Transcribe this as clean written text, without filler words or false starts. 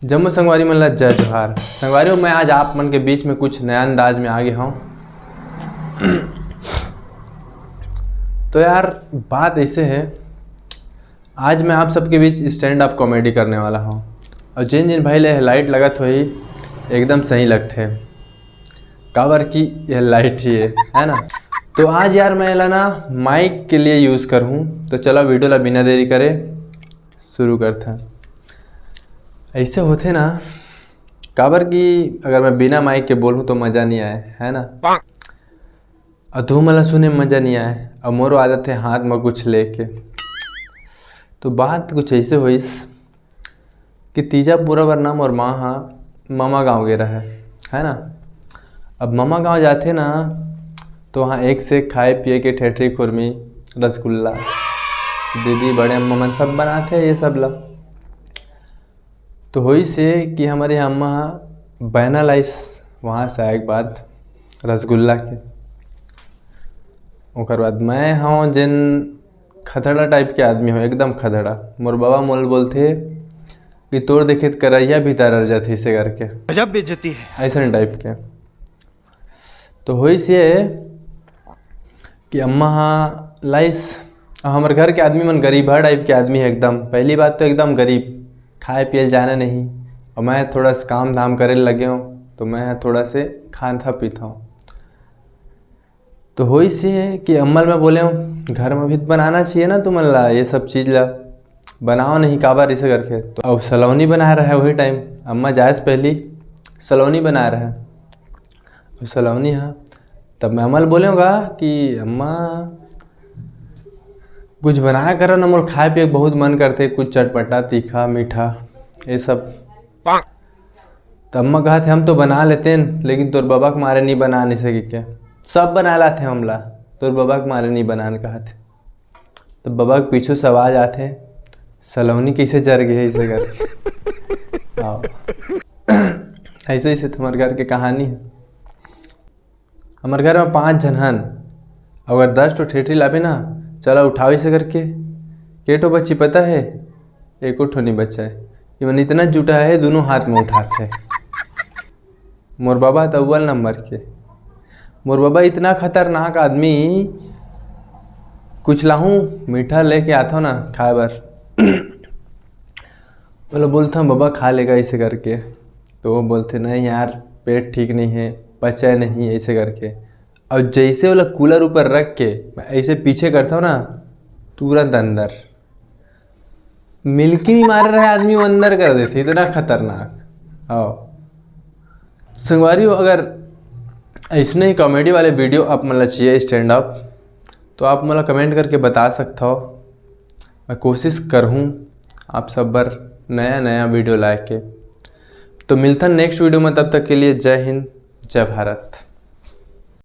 जम्मू संगवारी मन ला जय जोहार। संगवारियों मैं आज आप मन के बीच में कुछ नया अंदाज में आ गया हूँ। तो यार बात ऐसे है, आज मैं आप सबके बीच स्टैंड अप कॉमेडी करने वाला हूँ और जिन जिन भाई ले लाइट लगत हो ही एकदम सही लगते हैं काबर की यह लाइट ही है ना। तो आज यार मैं ला ना माइक के लिए यूज़ करूँ, तो चलो वीडियो ला बिना देरी करे शुरू करते हैं। ऐसे होते ना काबर की अगर मैं बिना माइक के बोलूँ तो मज़ा नहीं आए, है ना। और धूम वाला सुने में मज़ा नहीं आए और मोरो आदत है हाथ में कुछ लेके। तो बात कुछ ऐसे हुई कि तीजा पूरा वरना मोर माँ हाँ मामा गाँव गे रहा है ना। अब मामा गाँव जाते ना तो वहाँ एक से खाए पिए के ठेठरी खुरमी रसगुल्ला दीदी बड़े अम्मा मन सब बनाते ये सब ला। तो हुई से कि हमारे अम्मा बहना लाइस वहाँ से आए के बाद रसगुल्ला के। ओकर बाद मैं हाँ जिन खदड़ा टाइप के आदमी हो, एकदम खदड़ा। मोर बाबा मोल बोलते कि तोड़ देखे करैया भी तर जाते इसे करके, गजब बेइज्जती है ऐसा टाइप के। तो हुई से कि अम्मा हाँ लाइस, हमारे घर के आदमी मन गरीब टाइप के आदमी है एकदम। पहली बात तो एकदम गरीब, खाए पिए जाना नहीं, और मैं थोड़ा सा काम धाम करे लगे हूँ तो मैं थोड़ा से खाता पीता हूँ। तो हो से कि अम्मा मैं बोले हूँ घर में भी बनाना चाहिए ना तुम ला, ये सब चीज़ ला बनाओ नहीं काबर इसे करके। तो अब सलोनी बना रहा है वही टाइम, अम्मा जाए से पहली सलोनी बना रहा है। तो सलोनी हाँ, तब मैं अम्मा बोलेगा कि अम्मा कुछ बनाया करो ना, मोर खाए पिए बहुत मन करते, कुछ चटपटा तीखा मीठा ये सब। तो अम्मा कहा थे हम तो बना लेते हैं लेकिन तोर बाबा के मारे नहीं बना नहीं सके क्या। सब बना लाते हमला, तोर बाबा के मारे नहीं बनाने कहा थे। तो बाबा के पीछे से आवाज आते सलोनी कैसे जर गए ऐसे करके। आओ ऐसे ऐसे तुम्हारे घर की कहानी है। हमारे घर में 5 जन हन, अगर 10 तो ठेठरी लावे ना चलो उठाओ इसे करके। केटो बच्ची पता है, एक ठो नहीं बच्चा है, इवन इतना जुटा है दोनों हाथ में उठाते हैं। मोर बाबा तो अव्वल नंबर के, मोर बाबा इतना खतरनाक आदमी, कुछ लाहूँ मीठा लेके आता हूँ ना खाए बार बोलो बोलता हूँ बाबा खा लेगा ऐसे करके। तो वो बोलते नहीं यार पेट ठीक नहीं है, पचा नहीं ऐसे करके। और जैसे वाला कूलर ऊपर रख के मैं ऐसे पीछे करता हूँ ना तुरंत अंदर मिल्की भी मार रहा है आदमी, वो अंदर कर देते, इतना खतरनाक। आओ संगवारी हो, अगर ऐसने ही कॉमेडी वाले वीडियो आप मतलब चाहिए स्टैंड अप, तो आप मतलब कमेंट करके बता सकते हो। मैं कोशिश करूँ आप सब बार नया नया वीडियो लाए के। तो मिलता नेक्स्ट वीडियो में, तब तक के लिए जय हिंद जय भारत।